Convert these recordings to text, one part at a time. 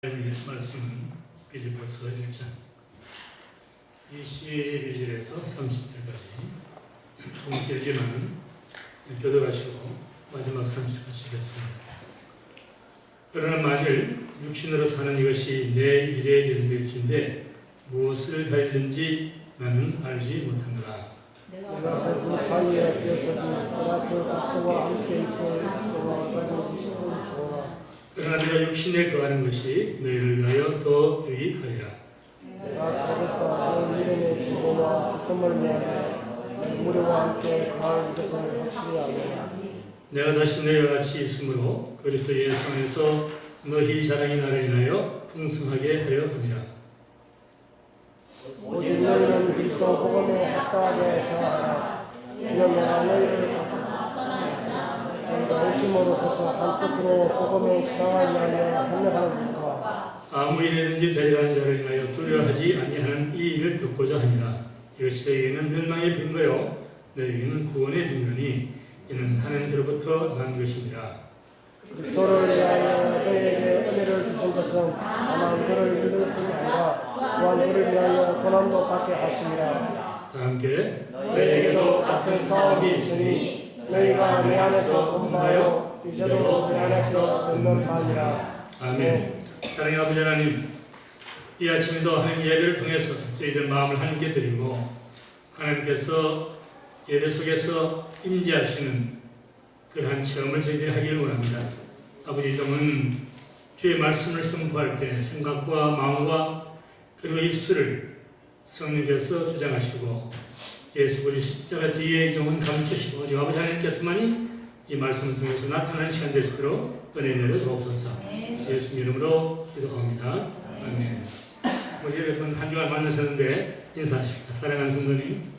말씀은 빌립보서 1장 21절에서 30절까지 조금 길지만 교도하시고 마지막 30절까지 읽겠습니다. 그러나 만일 육신으로 사는 이것이 내 일의 연결인데 무엇을 하였는지 나는 알지 못하노라. 내가 그 사이에 있어서 그리스도와 함께 있어 그러나 내가 육신에 거하는 것이 너희를 위하여 더 유익하리라. 내가 사겠다 너 이름의 주고와 기쁨을 위하여 우리와 함께 거할 것을 확실히 알노라. 내가 다시 너희와 같이 있으므로 그리스도 예수 안에서 너희 자랑이 나를 인하여 풍성하게 하려 함이라. 오직 너희는 그리스도 복음에 합당하게 생각하라. 이는 내가 너희를 저희가 의심으로 서서 한 뜻으로 복음의 신앙을 위하여 협력하는 것과 아무 일이든지 대리하는 자를 인하여 두려워하지 아니하는 이 일을 듣고자 함이라. 이것이 너희에게는 멸망의 빈거요 너희에게는 구원의 빈거니 이는 하나님께로부터 난 것입니다. 그리스도를 위하여 너희에게 은혜를 주신 것은 다만 그를 믿을 뿐이 아니라 또한 그를 위하여 고난도 받게 하심이라. 다 함께 너희에게도 같은 사업이 있으니 너희가 내 안에서 공부하여 이제도 내 안에서 듣는 바니라. 아멘. 사랑의 아버지 하나님, 이 아침에도 하나님 예배를 통해서 저희들 마음을 하나님께 드리고 하나님께서 예배 속에서 임재하시는 그러한 체험을 저희들이 하기를 원합니다. 아버지, 좀은 주의 말씀을 선포할 때 생각과 마음과 그리고 입술을 성령께서 주장하시고 예수 그리스도 십자가 뒤에 종은 감추시고 오직 아버지 하나님께서만이 이 말씀을 통해서 나타나는 시간 될 수 있도록 은혜 내려 주옵소서. 예수 이름으로 기도합니다. 아멘. 우리 여러분 한 주간 만나셨는데 인사하십시다. 사랑하는 성도님,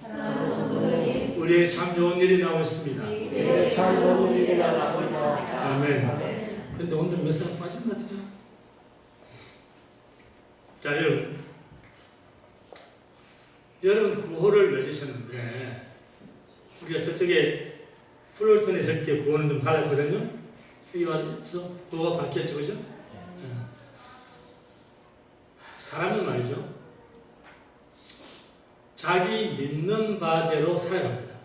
우리에게 참 좋은 일이 나오고 있습니다. 참 좋은 일이 나왔습니다. 아멘. 그런데 오늘 몇 사람 빠진 것 같아요. 자, 여러분 구호를 외치셨는데 우리가 저쪽에 플로톤에 저렇게 구호는 좀 달랐거든요. 여기 와서 구호가 바뀌었죠, 그죠? 사람은 말이죠, 자기 믿는 바대로 살아갑니다.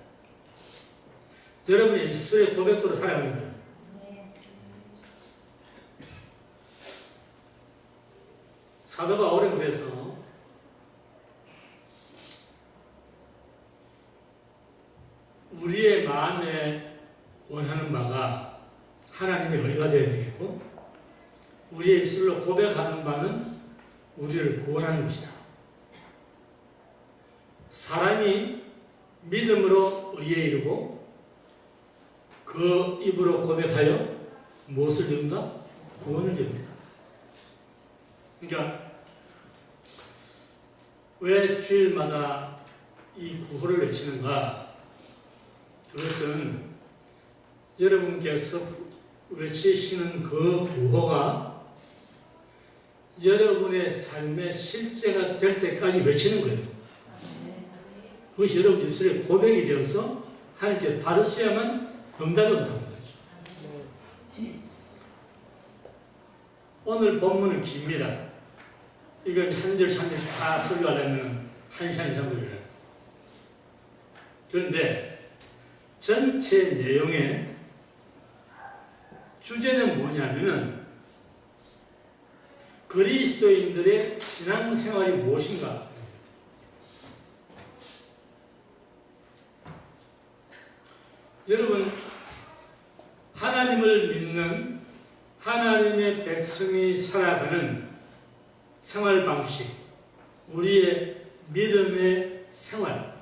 여러분의 입술의 고백대로 살아가는 거예요. 사도 바울은 그래서 우리의 마음에 원하는 바가 하나님의 의가 되어야 되겠고 우리의 입술로 고백하는 바는 우리를 구원하는 것이다. 사람이 믿음으로 의에 이르고 그 입으로 고백하여 무엇을 이룬다? 구원을 이룬다. 그러니까 왜 주일마다 이 구호를 외치는가? 그것은 여러분께서 외치시는 그 구호가 여러분의 삶의 실제가 될 때까지 외치는 거예요. 그것이 여러분 입술의 고백이 되어서 하나님께 받으셔야만 응답이 온다는 거죠. 오늘 본문은 깁니다. 이건 한 절씩 한 절씩 다 설교하려면 1시간 이상 걸려요. 그런데 전체 내용의 주제는 뭐냐면은 그리스도인들의 신앙생활이 무엇인가? 여러분, 하나님을 믿는 하나님의 백성이 살아가는 생활 방식, 우리의 믿음의 생활,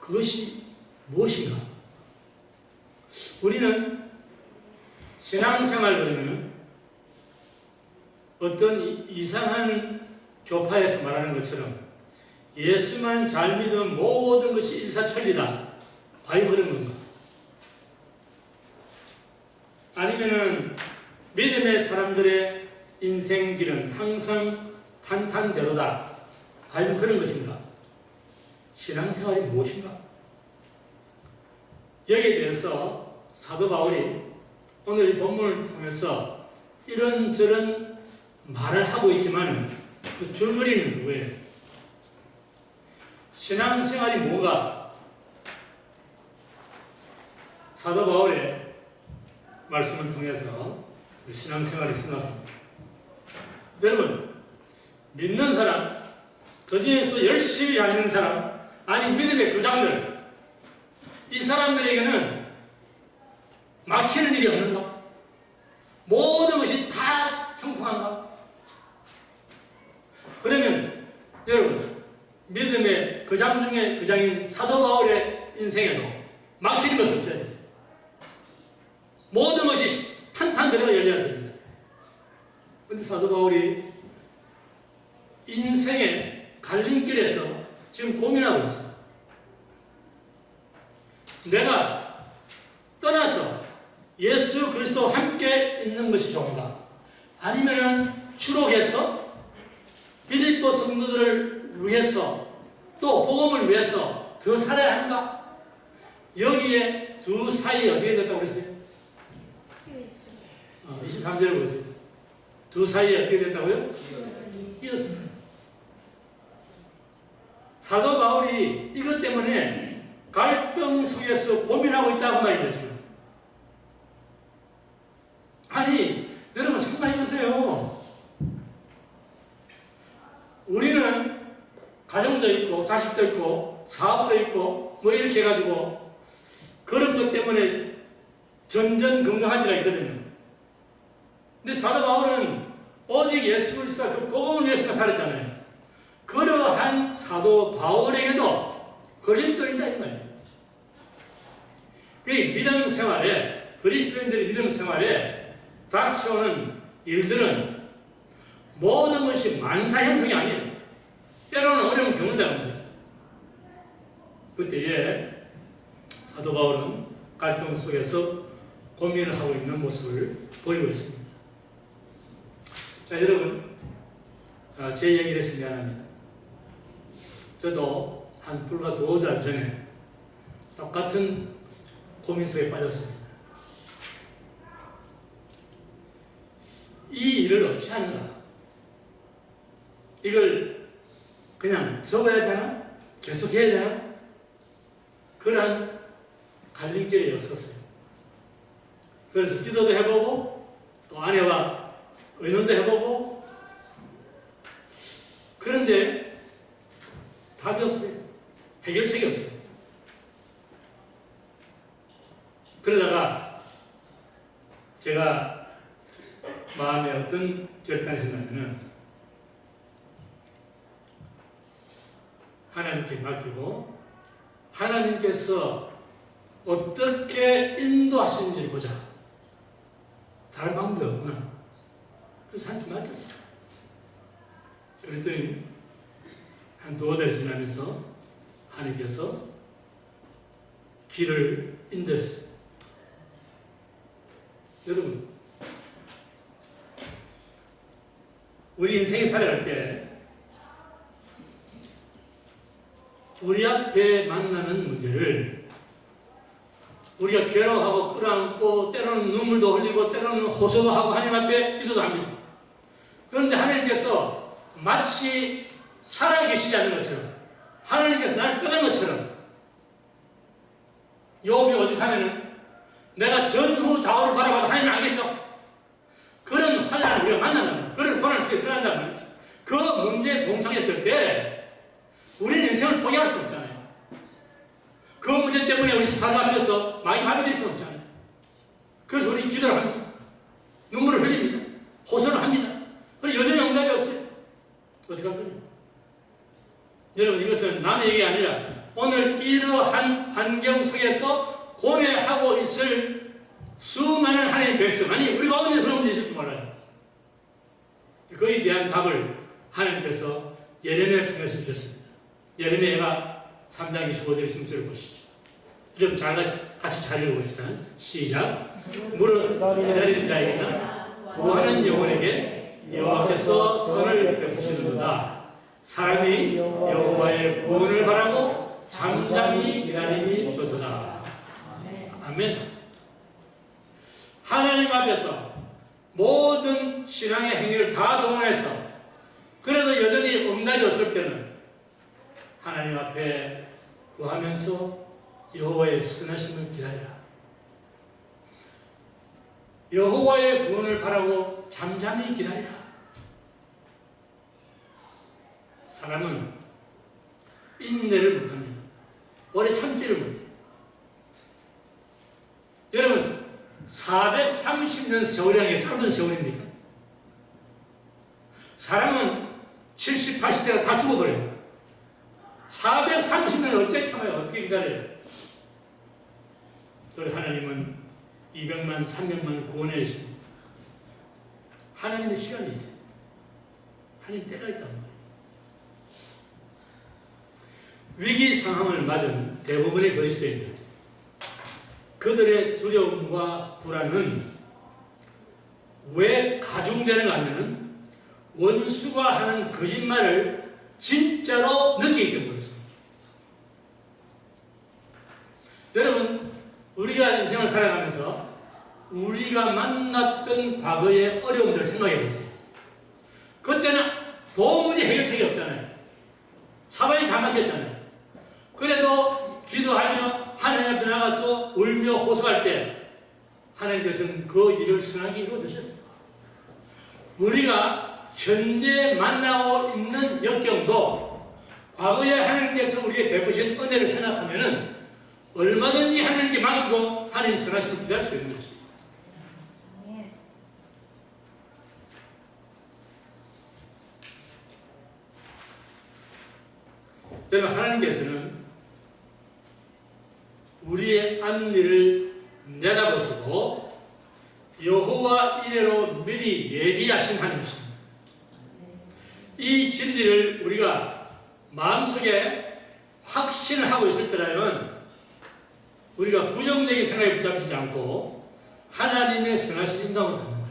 그것이 무엇인가? 우리는 신앙생활 그러면 어떤 이상한 교파에서 말하는 것처럼 예수만 잘 믿으면 모든 것이 일사천리다. 과연 그런 건가? 아니면은 믿음의 사람들의 인생길은 항상 탄탄대로다. 과연 그런 것인가? 신앙생활이 무엇인가? 여기에 대해서 사도 바울이 오늘 이 본문을 통해서 이런저런 말을 하고 있지만 그 줄거리는 누구예요? 신앙생활이 뭐가? 사도 바울의 말씀을 통해서 그 신앙생활을 생각합니다. 여러분, 믿는 사람, 그 중에서 열심히 잘 믿는 사람, 아니 믿음의 교장들, 이 사람들에게는 막히는 일이 없는가? 모든 것이 다 형통한가? 그러면 여러분, 믿음의 교장 중에 교장인 사도 바울의 인생에도 막히는 것이 없어야 돼요. 모든 것이 탄탄대로가 열려야 됩니다. 그런데 사도 바울이 인생의 갈림길에서 지금 고민하고 있어요. 내가 떠나서 예수 그리스도와 함께 있는 것이 좋은가? 아니면은 추록해서 빌립보 성도들을 위해서 또 복음을 위해서 더 살아야 하는가? 여기에 두 사이 어떻게 됐다고 그랬어요? 23절을 보세요. 두 사이에 어떻게 됐다고요? 이었습니다. 사도 바울이 이것 때문에 갈등 속에서 고민하고 있다고 말입니다, 지금. 아니, 여러분 생각해보세요. 우리는 가정도 있고, 자식도 있고, 사업도 있고, 뭐 이렇게 해가지고 그런 것 때문에 전전긍긍할 때가 있거든요. 근데 사도 바울은 오직 예수 그리스도와 그 복음을 위해서 살았잖아요. 그러한 사도 바울에게도 걸림돌이 있다 이 말이에요. 그 믿음 생활에, 그리스도인들의 믿음 생활에 닥쳐오는 일들은 모든 것이 만사형통이 아니에요. 때로는 어려운 경우다 말이죠. 그때에 사도 바울은 갈등 속에서 고민을 하고 있는 모습을 보이고 있습니다. 자, 여러분, 제 얘기를 해서 미안합니다. 저도 한 불과 2달 전에 똑같은 고민 속에 빠졌습니다. 이 일을 어찌 하는가? 이걸 그냥 접어야 되나? 계속 해야 되나? 그러한 갈림길에 섰어요. 그래서 기도도 해보고 또 아내와 의논도 해보고 그런데 답이 없어요. 해결책이 없어요. 그러다가 제가 마음에 어떤 결단을 했냐면 하나님께 맡기고 하나님께서 어떻게 인도하시는지를 보자. 다른 방법이 없구나. 그래서 하나님께 맡겼어요. 그랬더니 한 2달 지나면서 하나님께서 길을 인도했어요. 여러분, 우리 인생이 살아갈 때 우리 앞에 만나는 문제를 우리가 괴로워하고 끌어안고 때로는 눈물도 흘리고 때로는 호소도 하고 하나님 앞에 기도도 합니다. 그런데 하나님께서 마치 살아계시지 않는 것처럼 하나님께서 나를 떠난 것처럼 욥이 오죽하면은 내가 전후 좌우를 돌아봐도 하나님 안 계셔. 그런 환난을 우리가 만나는 그런 고난 속에 들어간다는 말이죠. 그 문제에 봉착했을 때 우리는 인생을 포기할 수 없잖아요. 그 문제 때문에 우리 삶 앞에서 많이 마비될 수 없잖아요. 그래서 우리 기도를 합니다. 눈물을 흘립니다. 호소를 합니다. 그리고 여전히 응답이 없어요. 어떻게 할 거예요? 여러분, 이것은 남의 얘기가 아니라 오늘 이러한 환경 속에서 고뇌하고 있을 수많은 하나님의 백성, 아니 우리가 언제 그런 문제 있을지 몰라요. 그에 대한 답을 하나님께서 예레미야를 통해서 주셨습니다. 예레미야가 3장 25절 26절을 보시죠. 여러분 같이 잘 읽어봅시다. 시작. 무릇 기다리는 자에게나 구하는 영혼에게 여호와께서 선을 베푸시는도다. 사람이 여호와의 구원을 바라고 잠잠히 기다림이 좋도다. 아멘. 하나님 앞에서 모든 신앙의 행위를 다 동원해서 그래도 여전히 응답이 없을 때는 하나님 앞에 구하면서 여호와의 선하심을 기다리라. 여호와의 구원을 바라고 잠잠히 기다리라. 사람은 인내를 못합니다. 오래 참지를 못해요. 여러분 430년 세월이라는 게 짧은 세월입니까? 사람은 70, 80대가 다 죽어버려요. 430년을 어떻게 참아요? 어떻게 기다려요? 그리고 하나님은 200만, 300만 구원해 주십니다. 하나님의 시간이 있어요. 하나님 때가 있단 말이에요. 위기 상황을 맞은 대부분의 그리스도인들, 그들의 두려움과 불안은 왜 가중되는가 하면은 원수가 하는 거짓말을 진짜로 느끼기 때문에 그렇습니다. 여러분, 우리가 인생을 살아가면서 우리가 만났던 과거의 어려움들을 생각해 보세요. 그때는 도무지 해결책이 없잖아요. 사방이 다 막혔잖아요. 그래도 기도하며 하나님 앞에 나가서 울며 호소할 때 하나님께서는 그 일을 선하게 이루어주셨어요. 우리가 현재 만나고 있는 역경도 과거에 하나님께서 우리에게 베푸신 은혜를 생각하면 얼마든지 하나님께 맡기고 하나님 선하심을 기다릴 수 있는 것입니다. 여러분, 하나님께서는 우리의 앞일을 내다보시고 여호와 이래로 미리 예비하신 하나님이십니다. 이 진리를 우리가 마음속에 확신을 하고 있을 때라면 우리가 부정적인 생각에 붙잡히지 않고 하나님의 선하신 인도를 받는 거예요.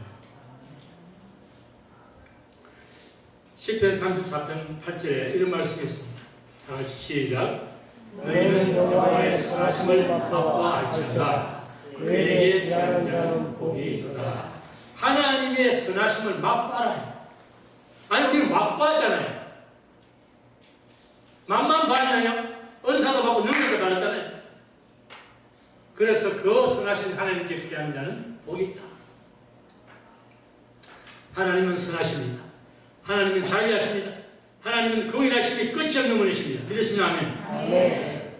시편 34편 8절에 이런 말씀이 있습니다. 다 같이 시작. 너희는 여호와의 선하심을 맛보아 알지어다. 그에게 피하는 자는 복이 있도다. 하나님의 선하심을 맛봐라. 아니, 우리는 맛봤잖아요. 맛만 봤냐요? 은사도 받고 능력도 받았잖아요. 그래서 그 선하신 하나님께 피하는 자는 복이 있다. 하나님은 선하십니다. 하나님은 자비하십니다. 하나님은 공의하심이 끝이 없는 분이십니다. 믿으시면 아멘. 네.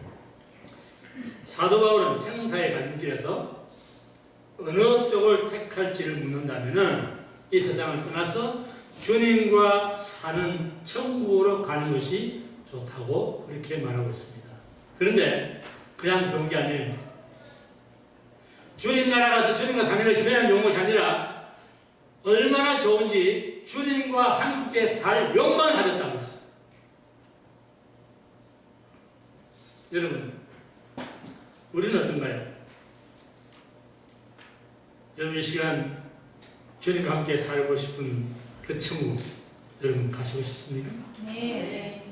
사도 바울은 생사의 갈림길에서 어느 쪽을 택할지를 묻는다면 이 세상을 떠나서 주님과 사는 천국으로 가는 것이 좋다고 그렇게 말하고 있습니다. 그런데 그냥 좋은 게 아니에요. 주님 나라 가서 주님과 사는 것이 그냥 좋은 것이 아니라 얼마나 좋은지 주님과 함께 살 욕망을 가졌다고 했어요. 여러분, 우리는 어떤가요? 여러분, 이 시간 주님과 함께 살고 싶은 그 천국 여러분 가시고 싶습니까? 네.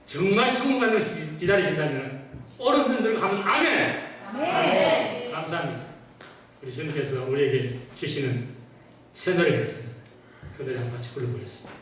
정말 천국 가는 것을 기다리신다면 어른들 가면 아멘! 아멘. 감사합니다. 우리 주님께서 우리에게 주시는 새 노래가 있습니다. 그 노래 한번 같이 불러보겠습니다.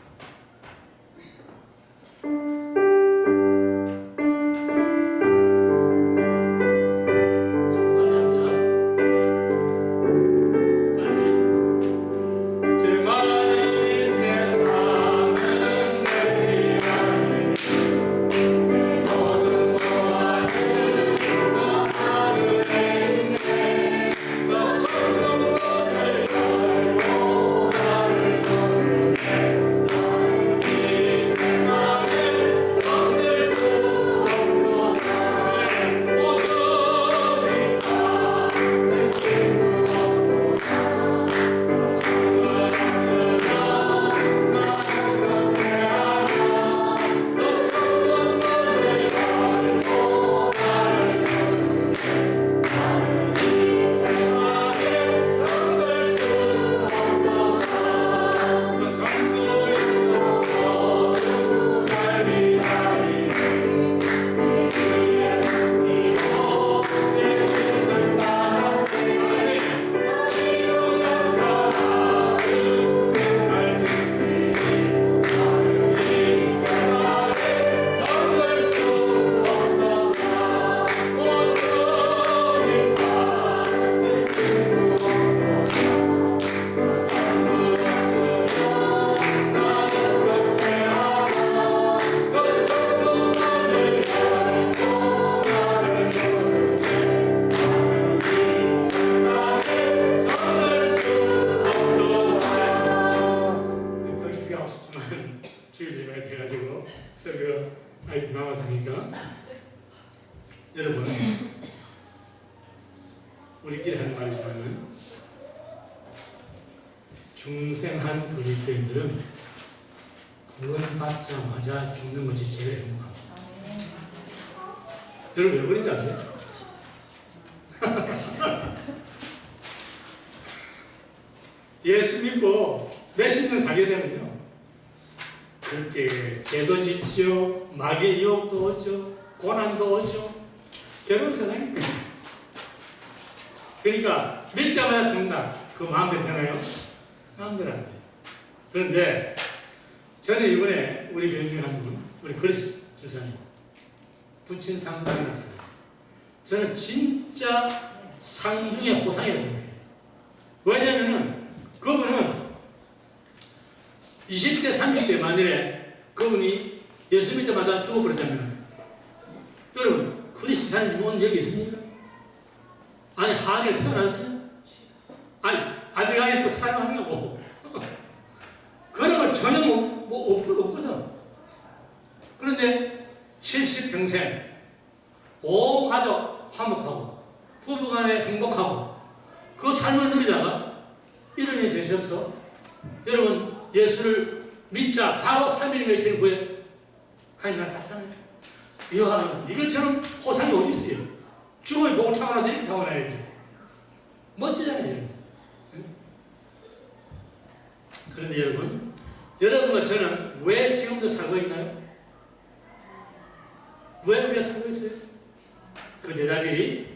아직 남았으니까. 여러분, 우리끼리 하는 말이지만 중생한 그리스도인들은 구원받자마자 죽는 것이 제일 행복합니다. 여러분 왜 그런지 아세요? 예수 믿고 몇십 년 살게 되면요, 그때 죄도 짓죠, 마귀의 유혹도 오죠, 고난도 오죠. 괴로운 세상입니다. 그러니까 믿자마자 죽는다. 그 마음대로 되나요? 마음대로 안 돼요. 그런데 저는 이번에 우리 교인 중에 한 분, 우리 그리스 주사님 부친 상당히 나타나요. 저는 진짜 상중의 호상이라고 생각해요. 왜냐면은 그분은 20대, 30대 만일에 그분이 예수 믿자마자 죽어버렸다면, 여러분, 그리스도인이 죽은 여기 있습니까? 아니, 한에 태어났어요? 아니, 아비가일 또 태어나냐고. 그런 걸 전혀 없거든. 그런데 70평생 온 가족 화목하고 부부간에 행복하고 그 삶을 누리다가 이런 일이 되셔서 여러분 예수를 믿자 바로 3일인 거에 구해 하나님 날 봤잖아요. 이야, 이것처럼 호상이 어디 있어요? 죽음의 복을 타고나도 이렇게 타고나야지. 멋지잖아요. 그런데 여러분과 저는 왜 지금도 살고 있나요? 왜 우리가 살고 있어요? 그 대답이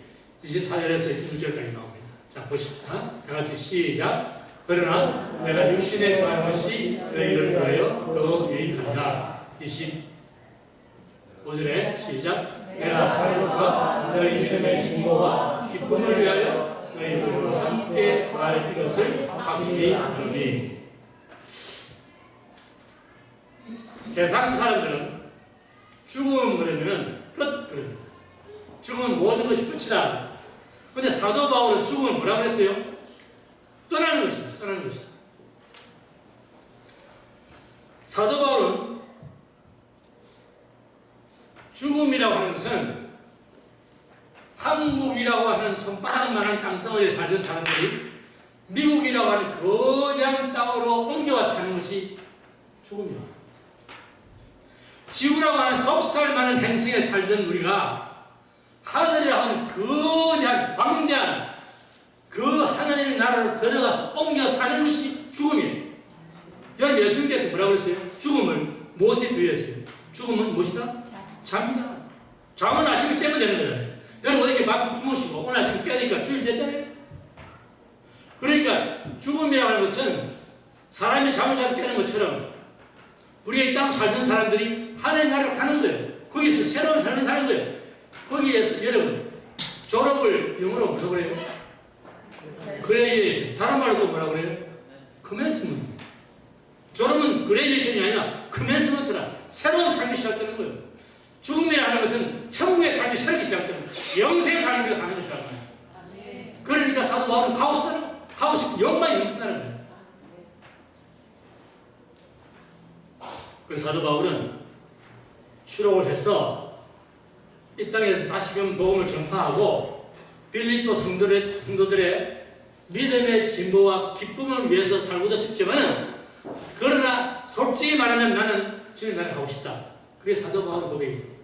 24절에서 26절까지 나옵니다. 자, 보십시다. 다 같이 시작. 그러나 내가 육신에 거하는 것이 너희를 위하여 더 유익하다. 25절에 시작. 내가 살고가 너희 믿음의 증거와 기쁨을 위하여 너희들과 함께 거할 것을 확실히 하노니. 세상 사람들은 죽음은 그러면은 끝, 그럽니다. 죽으면 모든 것이 끝이다. 근데 사도 바울은 죽음을 뭐라고 했어요? 떠나는 것이다. 떠나는 것이다. 사도 바울은 죽음이라고 하는 것은 한국이라고 하는 손바닥만한 땅덩어리에 살던 사람들이 미국이라고 하는 거대한 땅으로 옮겨와 사는 것이 죽음이다. 지구라고 하는 좁쌀 많은 행성에 살던 우리가 하늘이라고 하는 거대한 광대한 그 하나님의 나라로 들어가서 옮겨 사는 것이 죽음이에요. 여러분 예수님께서 뭐라고 그랬어요? 죽음을 무엇에 비유했어요? 죽음은 무엇이다? 잠이다. 잠은 아침에 깨면 되는 거잖아요. 여러분 어떻게 막 주무시고 오늘 아침에 깨니까 주일 됐잖아요. 그러니까 죽음이라고 하는 것은 사람이 잠을 자도 깨는 것처럼 우리가 이 땅 살던 사람들이 하나님 나라로 가는 거예요. 거기서 새로운 삶을 사는 거예요. 거기에서 여러분 졸업을 영어로 뭐라고 그래요? 그레이에이션. 다른 말로 또 뭐라고 그래요? 커맨스먼트. 졸업은 그레이에이션이 아니라 커맨스먼트라 새로운 삶이 시작되는 거예요. 죽음이라는 것은 천국의 삶이 새롭게 시작되는 거예요. 영생 삶을 사는 것이라는 거예요. 그러니까 사도 바울은 가고 싶은 욕망이 넘친다는 거예요. 그래서 사도 바울은 출옥을 해서 이 땅에서 다시금 복음을 전파하고 빌립보 성도들의 믿음의 진보와 기쁨을 위해서 살고자 싶지만, 그러나 솔직히 말하면 나는 주님 나라에 가고 싶다. 그게 사도 바울의 고백입니다.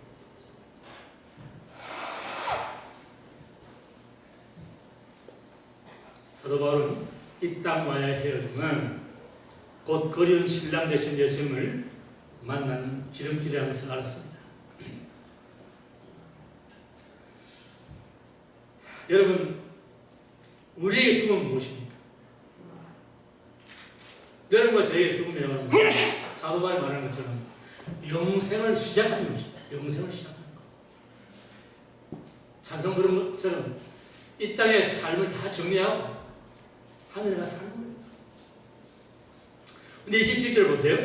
사도 바울은 이 땅과의 헤어짐은 곧 그리운 신랑 되신 예수님을 만나는 지름길이라는 것을 알았습니다. 여러분, 우리에게 죽음은 무엇입니까? 여러분과 저희의 죽음이라고 하는 것은 사도 바울이 말하는 것처럼 영생을 시작하는 것입니다. 영생을 시작하는 것. 찬송 그런 것처럼 이 땅의 삶을 다 정리하고 하늘에 가서 사는 거예요. 근데 27절 보세요.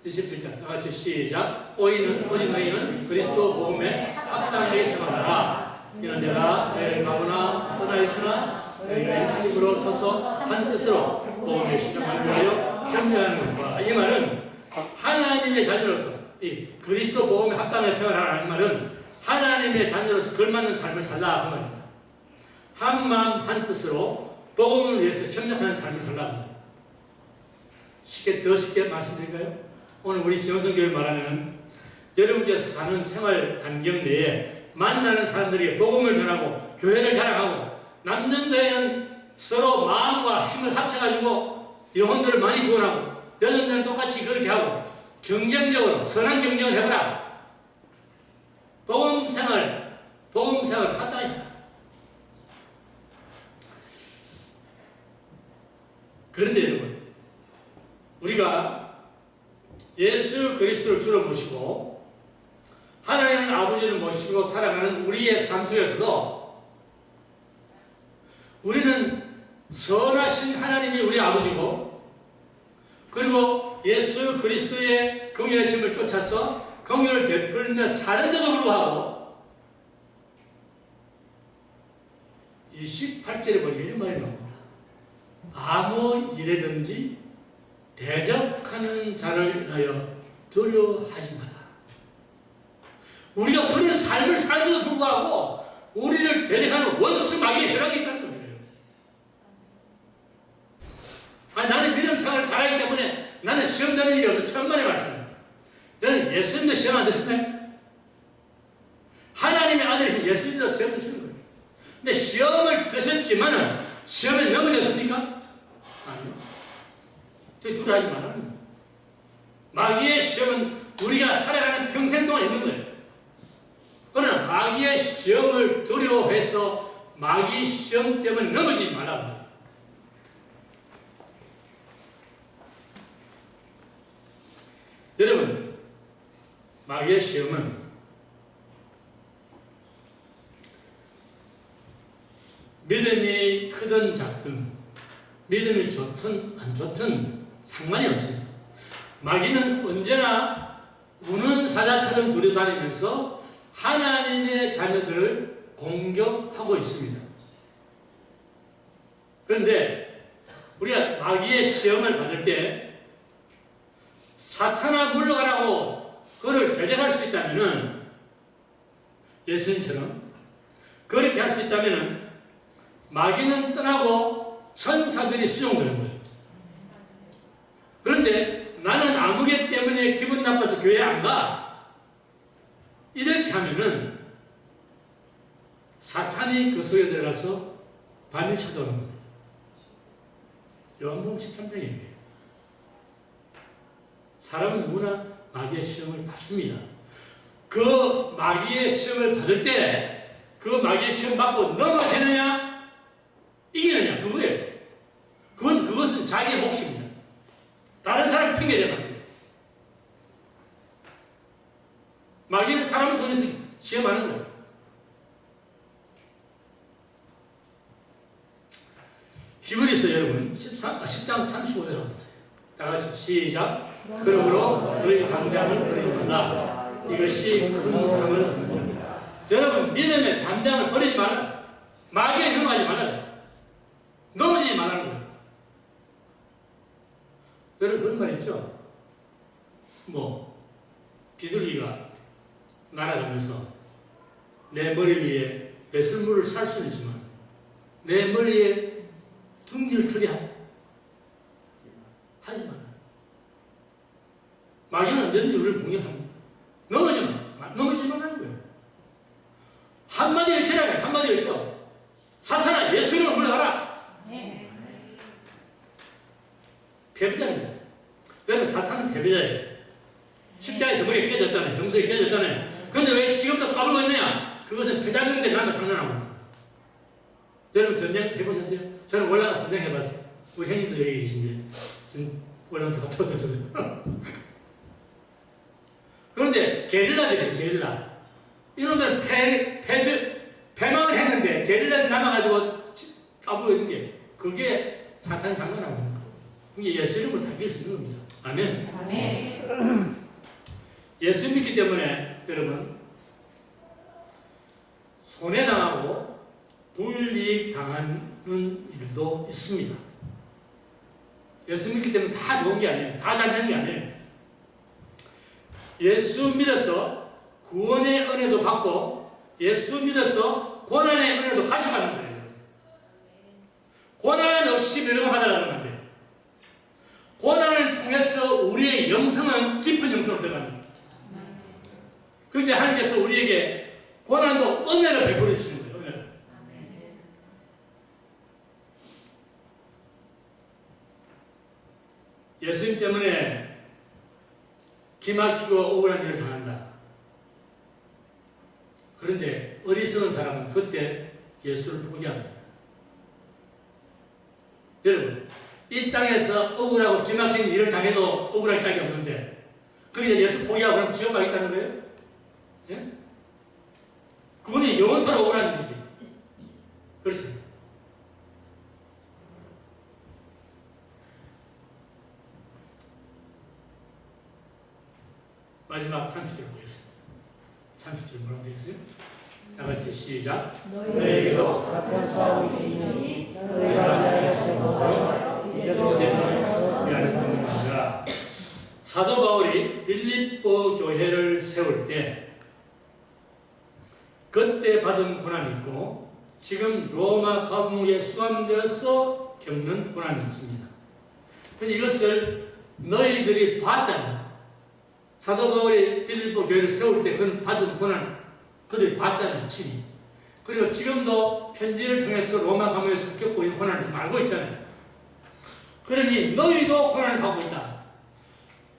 27절 다 같이 시작. 오직 너희는 그리스도 복음에 합당하게 생활하라. 이는 내가 너희를 가거나 떠나 있으나 너희가 일식으로 서서 한 뜻으로 복음의 시작을 위하여 협력하는 것과, 이 말은 하나님의 자녀로서 이 그리스도 복음에 합당한 생활하라는 말은 하나님의 자녀로서 걸맞는 삶을 살라 그 말입니다. 한 마음 한 뜻으로 복음을 위해서 협력하는 삶을 살라 그 말입니다. 더 쉽게 말씀드릴까요? 오늘 우리 시험성교를 말하면 여러분께서 사는 생활 환경 내에 만나는 사람들에게 복음을 전하고 교회를 자랑하고 남전도에는 서로 마음과 힘을 합쳐가지고 영혼들을 많이 구원하고 여전들은 똑같이 그렇게 하고 경쟁적으로 선한 경쟁을 해보라. 복음생활 하다. 그런데 여러분, 우리가 예수 그리스도를 주로 모시고 하나님 아버지를 모시고 살아가는 우리의 삶 속에서도 우리는 선하신 하나님이 우리 아버지고 그리고 예수 그리스도의 긍휼하심을 쫓아서 긍휼을 베풀며 사는데도 불구하고 이 18절에 보니까 이런 말이 나옵니다. 아무 일에든지 대적하는 자를 위하여 두려워하지 마라. 우리가 그런 삶을 살면서도 불구하고 우리를 대적하는 원수 마귀의 혈안이 있다는 거예요. 나는 믿음 생활을 잘하기 때문에 나는 시험 되는 일이 없어. 천만의 말씀입니다. 여러분 예수님도 시험 안 드셨나요? 하나님의 아들이 예수님도 시험 드시는 거예요. 근데 시험을 드셨지만은 시험에 넘어졌습니까? 아니요. 저희 둘이 하지 말라는 거예요. 마귀의 시험은 우리가 살아가는 평생 동안 있는 거예요. 그러나 마귀의 시험을 두려워해서 마귀 시험 때문에 넘어지지 말라고 합니다. 여러분, 마귀의 시험은 믿음이 크든 작든 믿음이 좋든 안 좋든 상관이 없습니다. 마귀는 언제나 우는 사자처럼 두려다니면서 하나님의 자녀들을 공격하고 있습니다. 그런데 우리가 마귀의 시험을 받을 때 사탄아 물러가라고 그를 대적할 수 있다면은 예수님처럼 그렇게 할 수 있다면은 마귀는 떠나고 천사들이 수용되는 거예요. 그런데 나는 아무개 때문에 기분 나빠서 교회 안 가. 이렇게 하면은 사탄이 그 속에 들어가서 밤에 쳐도는 거예요. 요한복음 13장입니다. 사람은 누구나 마귀의 시험을 받습니다. 그 마귀의 시험을 받을 때 그 마귀의 시험 받고 넘어지느냐 이기느냐 그거예요. 그것은 자기의 몫입니다. 다른 사람 핑계대면 안 돼요. 마귀는 사람을 통해서 시험하는 거예요. 히브리서 여러분 10장 35절 한번 보세요. 다 같이 시작. 그러므로 너희 담대함을 버리지 말라. 이것이 큰 상을 얻는 겁니다. 여러분 믿음의 담대함을 버리지 말라. 마귀에 넘어가지 말라. 넘어지지 말라는 거예요. 여러분 그런 말 있죠? 비둘기가 날아가면서 내 머리 위에 배설물을 쌀 수는 있지만 내 머리에 둥지를 트게 하지 마라. 마귀는 언제든지 우리를 공격합니다. 넘어지지 말라는 거예요. 한마디 외치라면 한마디 외쳐. 사탄아 예수님을 물러가라. 패배자입니다. 여러분 사탄은 패배자예요. 십자가에서 머리가 깨졌잖아요. 정석이 깨졌잖아요. 그런데 왜 지금도 까불고 있느냐? 그것은 패자명들이 나는 장난하는 거예요. 여러분 전쟁 해보셨어요? 저는 월남에 전쟁 해봤어요. 우리 형님도 여기 계신데 월남 다 터졌어요. 그런데 게릴라들이에요. 게릴라. 이놈들은 패망을 했는데 게릴라를 남아가지고 까불고 있는 게 그게 사탄 장난하는 겁니다. 이게 예수 이름으로 다 이길 수 있는 겁니다. 아멘. 아멘. 예수 믿기 때문에 여러분 손해당하고 불이익당하는 일도 있습니다. 예수 믿기 때문에 다 좋은 게 아니에요. 다 잘 되는 게 아니에요. 예수 믿어서 구원의 은혜도 받고 예수 믿어서 고난의 은혜도 같이 받는 거예요. 고난 없이 멸망 받아가는 건데 고난을 통해서 우리의 영성은 깊은 영성으로 들어간다. 그런데 하나님께서 우리에게 고난도 은혜를 베풀어 주시는 거예요. 은혜를. 예수님 때문에 기막히고 억울한 일을 당한다. 그런데 어리석은 사람은 그때 예수를 포기합니다. 여러분, 이 땅에서 억울하고 기막힌 일을 당해도 억울할 짝이 없는데 그게 예수 포기하고 그럼 지옥 가겠다는 거예요? 예? 그분이 영원토록 억울한 일이지. 그렇죠? 마지막 30절 보겠습니다. 30절 뭐라고 되겠어요? 다 같이 시작. 너희에게도 같은 싸움이 있으니 너희가 나에게서 보고 이제도 내 편에서 미안합니다. 사도 바울이 빌립보 교회를 세울 때 그때 받은 고난이 있고 지금 로마 감옥에 수감되어서 겪는 고난이 있습니다. 그런데 이것을 너희들이 봤다면 사도 바울이 빌립보 교회를 세울 때 그 받은 고난 그들이 봤잖아요. 친히. 그리고 지금도 편지를 통해서 로마 감옥에서 겪고 있는 고난을 알고 있잖아요. 그러니 너희도 고난을 받고 있다.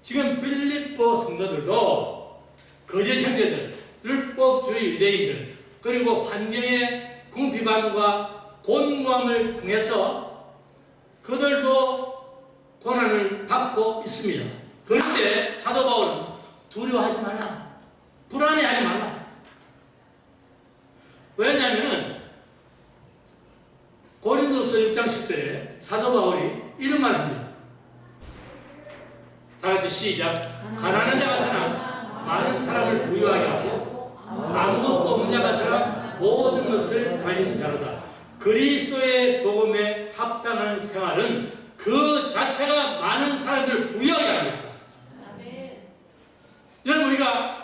지금 빌립보 성도들도 거짓 형제들, 율법주의 유대인들, 그리고 환경의 궁핍함과 곤고함을 통해서 그들도 고난을 받고 있습니다. 그런데 사도 바울은 두려워하지 말라. 불안해하지 말라. 왜냐하면 고린도서 6장 10절에 사도 바울이 이런 말을 합니다. 다 같이 시작. 가난한 자 같으나 많은 사람을 부유하게 하고 아무것도 없는 자 같으나 모든 것을 가진 자로다. 그리스도의 복음에 합당한 생활은 그 자체가 많은 사람들을 부유하게 하는 것이다. 여러분, 우리가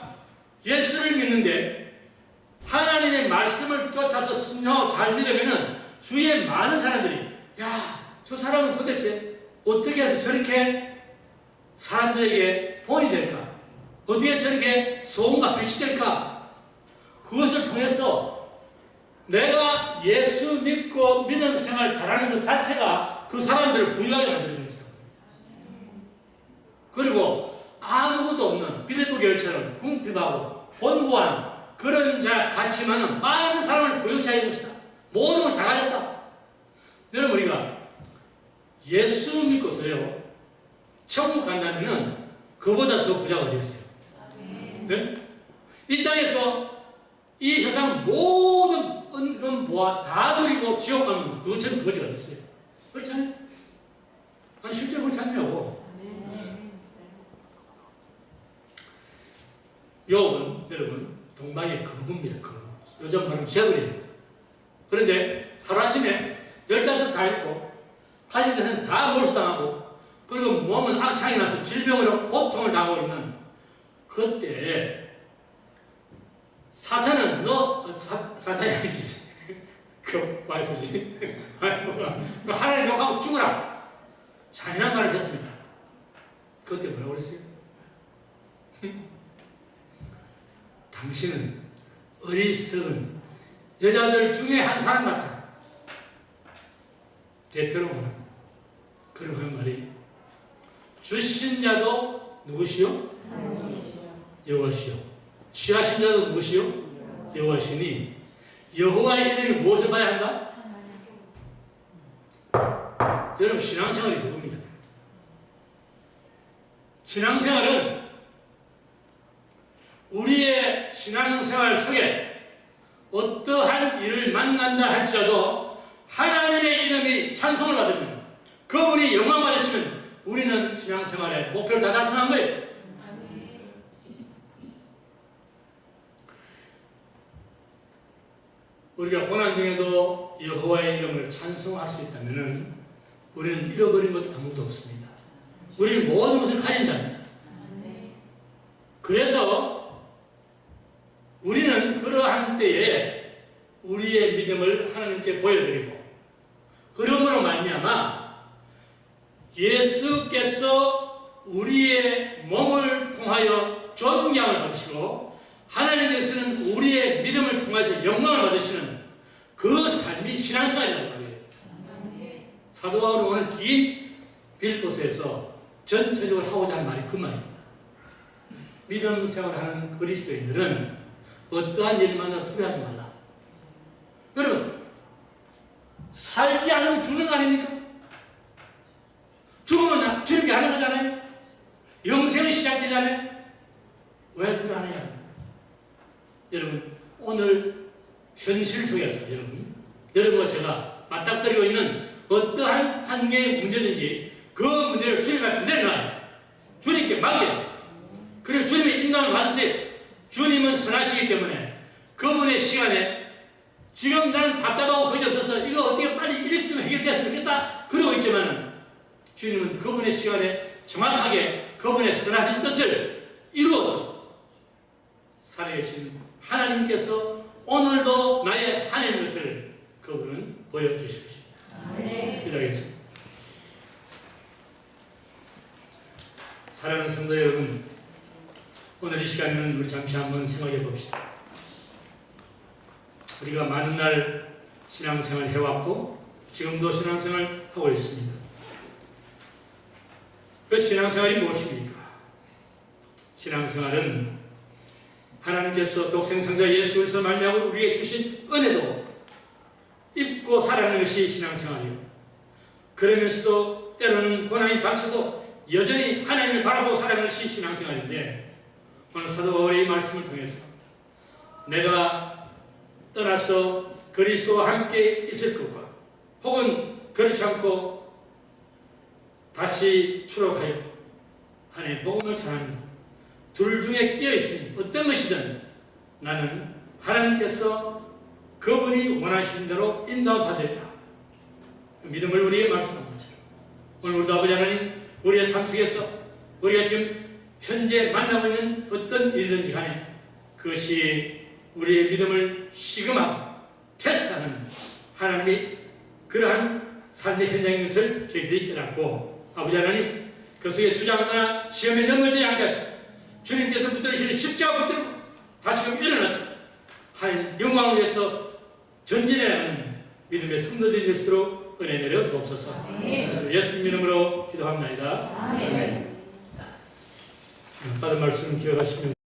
예수를 믿는데 하나님의 말씀을 쫓아서 순종하고 잘 믿으면 주위에 많은 사람들이 야, 저 사람은 도대체 어떻게 해서 저렇게 사람들에게 본이 될까? 어떻게 저렇게 소음과 빛이 될까? 그것을 통해서 내가 예수 믿고 믿음 생활 잘하는 것 자체가 그 사람들을 부유하게 만들어주는 거예요. 그리고 아무것도 없는 빌립보 교회처럼 궁핍하고 곤고한 그런 자 같지만은 많은 사람을 부유하게 하는 것이다. 모든 걸 다 가졌다. 여러분, 우리가 예수 믿고서요 천국 간다면은 그보다 더 부자가 되었어요. 네? 이 땅에서 이 세상 모든 은금보화 다 누리고 지옥 가면 그것처럼 거지가 됐어요. 그렇잖아요? 아니, 실제로 그렇지 않냐고. 욥은 여러분 동방의 거부입니다. 거부. 요즘 말하면 재벌이에요. 그런데 하루아침에 15 다 잃고 가진 데서는 다 몰수당하고 그리고 몸은 악창이 나서 질병으로 고통을 당하고 있는 그때 사탄은 사탄이 아니지 그 와이프지 와이프가 하나님 욕하고 죽으라 잔인한 말을 했습니다. 그때 뭐라고 그랬어요? 당신은 어리석은 여자들 중에 한 사람 같아. 대표로 말합니다. 그럼 그 말이 주신 자도 누구시요? 여호와시요. 취하신 자도 누구시요? 여호와시니 여호와의 이름이 무엇을 봐야 한다? 여러분, 신앙생활이 그겁니다. 신앙생활은 우리의 신앙생활 속에 어떠한 일을 만난다 할지라도 하나님의 이름이 찬송을 받으면 그분이 영광 받으시면 우리는 신앙생활의 목표를 다 달성한 거예요. 우리가 고난 중에도 여호와의 이름을 찬송할 수 있다면 우리는 잃어버린 것 아무것도 없습니다. 우리는 모든 것을 가진 자입니다. 그래서 우리의 몸을 통하여 존경을 받으시고 하나님께서는 우리의 믿음을 통해서 영광을 받으시는 그 삶이 신앙생활이라고 말이에요. 사도 바울은 오늘 긴 빌립보서에서 전체적으로 하고자 하는 말이 그 말입니다. 믿음 생활하는 그리스도인들은 어떠한 일마다 두려워하지 말라. 여러분, 살지 않으면 죽는 거 아닙니까? 죽으면 죽게 하는 거잖아요. 영생이 시작되잖아요. 왜 두려워하느냐? 여러분, 오늘 현실 속에서 여러분과 제가 맞닥뜨리고 있는 어떠한 한 개의 문제든지 그 문제를 주님 앞에 내놔요. 주님께 맡겨요. 그리고 주님의 인도를 받으세요. 주님은 선하시기 때문에 그분의 시간에 지금 나는 답답하고 거지없어서 이거 어떻게 빨리 이렇게 좀 해결됐으면 좋겠다 그러고 있지만 주님은 그분의 시간에 정확하게 그분의 선하신 뜻을 이루어서 살아계신 하나님께서 오늘도 나의 하나님의 것을 그분은 보여주실 것입니다. 기도하겠습니다. 사랑하는 성도 여러분, 오늘 이 시간에는 우리 잠시 한번 생각해 봅시다. 우리가 많은 날 신앙생활 해왔고 지금도 신앙생활 하고 있습니다. 그 신앙생활이 무엇입니까? 신앙생활은 하나님께서 독생상자 예수 그리스도 말미암아 우리에게 주신 은혜도 입고 살아가는 것이 신앙생활이에요. 그러면서도 때로는 고난이 닥쳐도 여전히 하나님을 바라보고 살아가는 것이 신앙생활인데 오늘 사도 바울의 이 말씀을 통해서 내가 떠나서 그리스도와 함께 있을 것과 혹은 그렇지 않고 다시 추록하여 하나님의 복음을 전하는 것, 둘 중에 끼어 있으니 어떤 것이든 나는 하나님께서 그분이 원하시는 대로 인도함 받으리라. 믿음을 우리에게 말씀한 것처럼 오늘 우리 아버지 하나님, 우리의 삶 속에서 우리가 지금 현재 만나고 있는 어떤 일이든지 간에 그것이 우리의 믿음을 시험하고 테스트하는 하나님의 그러한 삶의 현장인 것을 저희들이 깨닫고 아버지 하나님, 그 속에 주장하거나 시험에 넘어지지 않게 하시고 주님께서 붙들으시는 십자가 붙들고 다시금 일어나서 하나님 영광을 위해서 전진해 나가는 믿음의 성도들이 될 수 있도록 은혜 내려 주옵소서. 예수님 이름으로 기도합니다. 아멘. 받은 말씀 기억하시면서